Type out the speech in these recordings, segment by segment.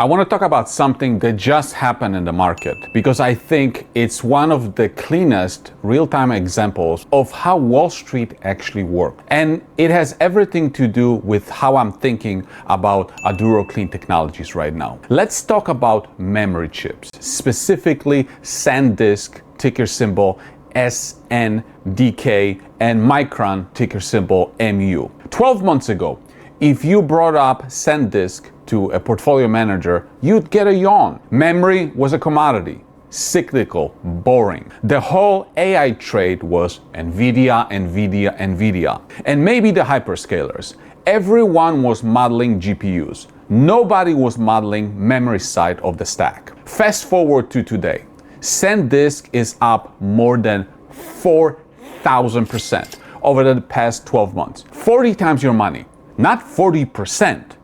I want to talk about something that just happened in the market because I think it's one of the cleanest real-time examples of how Wall Street actually works. And it has everything to do with how I'm thinking about Aduro Clean Technologies right now. Let's talk about memory chips, specifically SanDisk, ticker symbol SNDK, and Micron, ticker symbol MU. 12 months ago, if you brought up SanDisk to a portfolio manager, you'd get a yawn. Memory was a commodity, cyclical, boring. The whole AI trade was NVIDIA, NVIDIA, NVIDIA, and maybe the hyperscalers. Everyone was modeling GPUs. Nobody was modeling memory side of the stack. Fast forward to today. SanDisk is up more than 4,000% over the past 12 months. 40 times your money. Not 40%,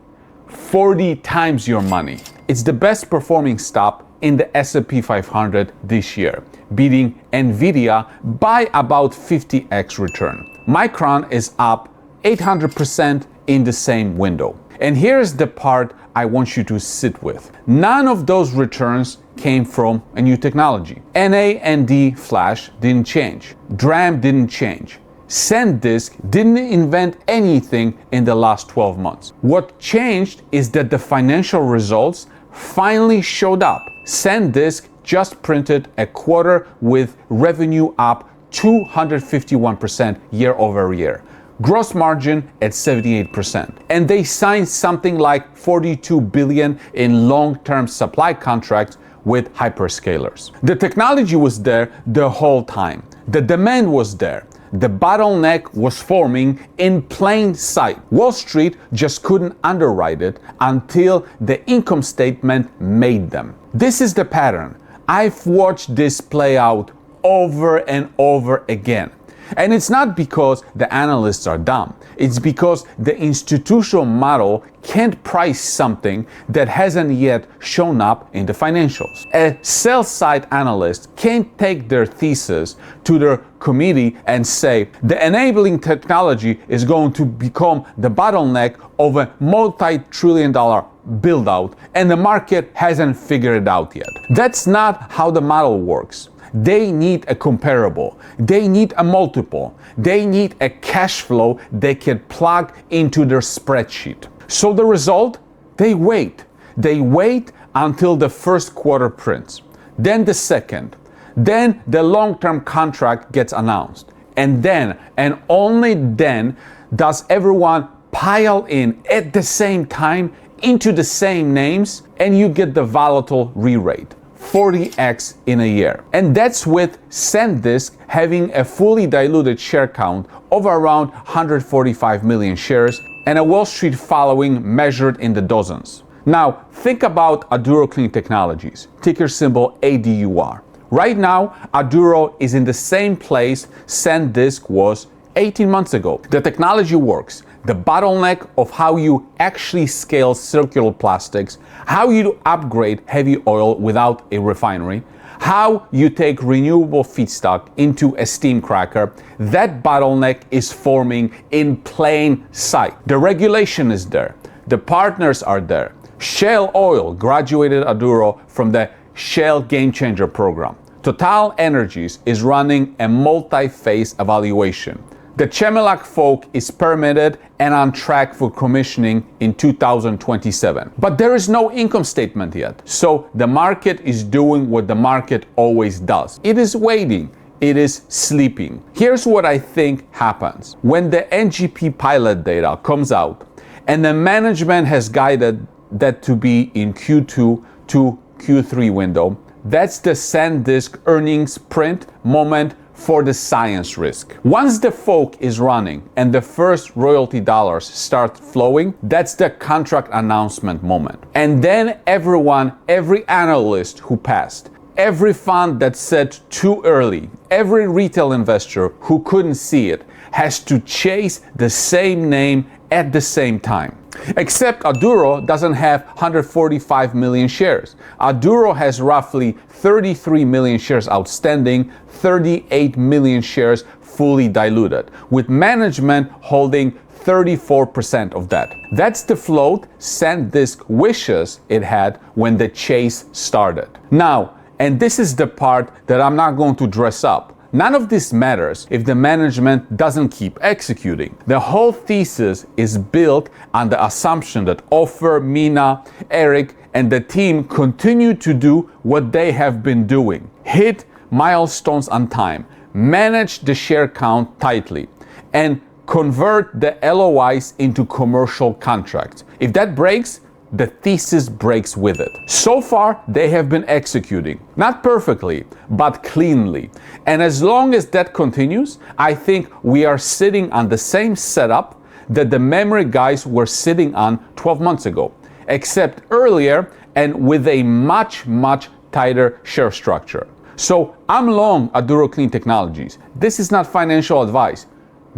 40 times your money. It's the best performing stock in the S&P 500 this year, beating NVIDIA by about 50x return. Micron is up 800% in the same window. And here's the part I want you to sit with. None of those returns came from a new technology. NAND flash didn't change. DRAM didn't change. SanDisk didn't invent anything in the last 12 months. What changed is that the financial results finally showed up. SanDisk just printed a quarter with revenue up 251% year over year. Gross margin at 78%. And they signed something like $42 billion in long-term supply contracts with hyperscalers. The technology was there the whole time. The demand was there. The bottleneck was forming in plain sight. Wall Street just couldn't underwrite it until the income statement made them. This is the pattern. I've watched this play out over and over again. And it's not because the analysts are dumb. It's because the institutional model can't price something that hasn't yet shown up in the financials. A sell-side analyst can't take their thesis to their committee and say the enabling technology is going to become the bottleneck of a multi-trillion-dollar build-out, and the market hasn't figured it out yet. That's not how the model works. They need a comparable. They need a multiple. They need a cash flow they can plug into their spreadsheet. So the result? They wait. They wait until the first quarter prints. Then the second. Then the long-term contract gets announced. And then, and only then, does everyone pile in at the same time into the same names, and you get the volatile re-rate. 40x in a year. And that's with SanDisk having a fully diluted share count of around 145 million shares and a Wall Street following measured in the dozens. Now, think about Aduro Clean Technologies, ticker symbol ADUR. Right now, Aduro is in the same place SanDisk was 18 months ago. The technology works. The bottleneck of how you actually scale circular plastics, how you upgrade heavy oil without a refinery, how you take renewable feedstock into a steam cracker, that bottleneck is forming in plain sight. The regulation is there. The partners are there. Shale Oil graduated Aduro from the Shale Game Changer program. Total Energies is running a multi-phase evaluation. The Chemelak Folk is permitted and on track for commissioning in 2027. But there is no income statement yet. So the market is doing what the market always does. It is waiting. It is sleeping. Here's what I think happens. When the NGP pilot data comes out and the management has guided that to be in Q2 to Q3 window, that's the SanDisk earnings print moment for the science risk. Once the folk is running and the first royalty dollars start flowing, that's the contract announcement moment. And then every analyst who passed, every fund that said too early, every retail investor who couldn't see it has to chase the same name at the same time. Except Aduro doesn't have 145 million shares. Aduro has roughly 33 million shares outstanding, 38 million shares fully diluted, with management holding 34% of that. That's the float SanDisk wishes it had when the chase started. Now, and this is the part that I'm not going to dress up. None of this matters if the management doesn't keep executing. The whole thesis is built on the assumption that Ofer, Mina, Eric, and the team continue to do what they have been doing. Hit milestones on time, manage the share count tightly, and convert the LOIs into commercial contracts. If that breaks, the thesis breaks with it. So far, they have been executing. Not perfectly, but cleanly. And as long as that continues, I think we are sitting on the same setup that the memory guys were sitting on 12 months ago, except earlier and with a much, much tighter share structure. So I'm long Aduro Clean Technologies. This is not financial advice.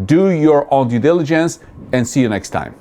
Do your own due diligence and see you next time.